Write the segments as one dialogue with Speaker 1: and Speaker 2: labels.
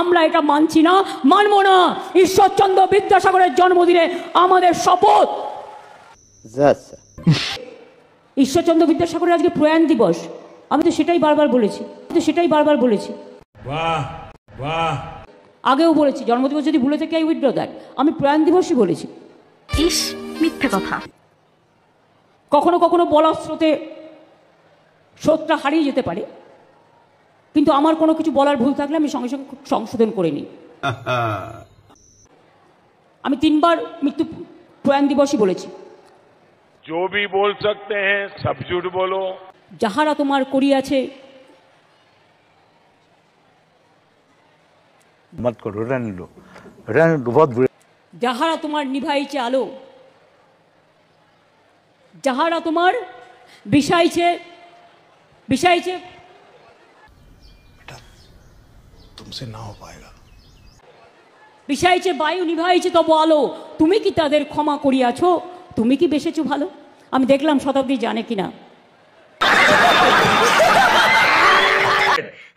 Speaker 1: আমরা এটা মানছি না, মানবো না। ঈশ্বরচন্দ্র বিদ্যাসাগরের জন্মদিনে আমাদের শপথ। ঈশ্বরচন্দ্র বিদ্যাসাগরের আজকে প্রয়াণ দিবস, আমি তো সেটাই বারবার বলেছি, আগেও বলেছি। জন্মদিবস যদি ভুলে থেকে আই উইথড্র দ্যাট, আমি প্রয়াণ দিবসই বলেছি।
Speaker 2: ইস, মিথ্যে কথা।
Speaker 1: কখনো কখনো বলার স্রোতে স্রোতটা হারিয়ে যেতে পারে, কিন্তু আমার কোনো কিছু বলার ভুল থাকলে আমি সঙ্গে সঙ্গে সংশোধন করে নিই। আমি 3 বার মৃত্যু প্রয়াণ দিবসই বলেছি।
Speaker 3: जो भी बोल सकते हैं सब झूठ बोलो।
Speaker 1: যাহারা তোমার করিয়াছে,
Speaker 4: मत करो, रहने दो बहुत बुरे।
Speaker 1: যাহারা তোমার নিভাইছে আলো, যাহারা তোমার বিষাইছে
Speaker 5: बेटा तुमसे ना हो पाएगा।
Speaker 1: বিষাইছে বায়ু, নিভাইছে তব আলো, তুমি কি তাদের ক্ষমা করিয়াছো? তুমি কি বেসেছো ভালো? আমি দেখলাম শতাব্দী জানে কিনা।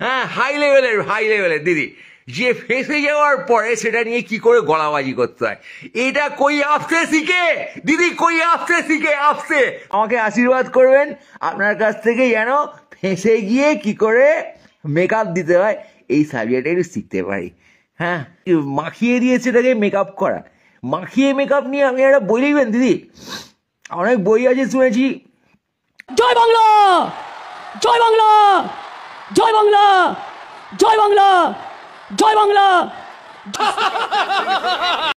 Speaker 6: হ্যাঁ, হাই লেভেলের দিদি, যে ফেসে যাওয়ার পরে সেটা নিয়ে কি করে গলাবাজি করতে হয়, এটা কই আসতে শিখে দিদি, কই আসতে শিখে আসতে। আমাকে আশীর্বাদ করবেন আপনার কাছ থেকে, যেন ফেসে গিয়ে কি করে মেকআপ দিতে হয় এই সাবজেক্টটা একটু শিখতে পারি। হ্যাঁ, মাখিয়ে দিয়েছে এটাকে মেকআপ করা, মাখিয়ে মেকআপ নিয়ে আমি একটা বই লিখবেন দিদি? অনেক বই আছে শুনেছি।
Speaker 1: জয় বাংলা, জয় বাংলা, জয় বাংলা, জয় বাংলা, জয় বাংলা।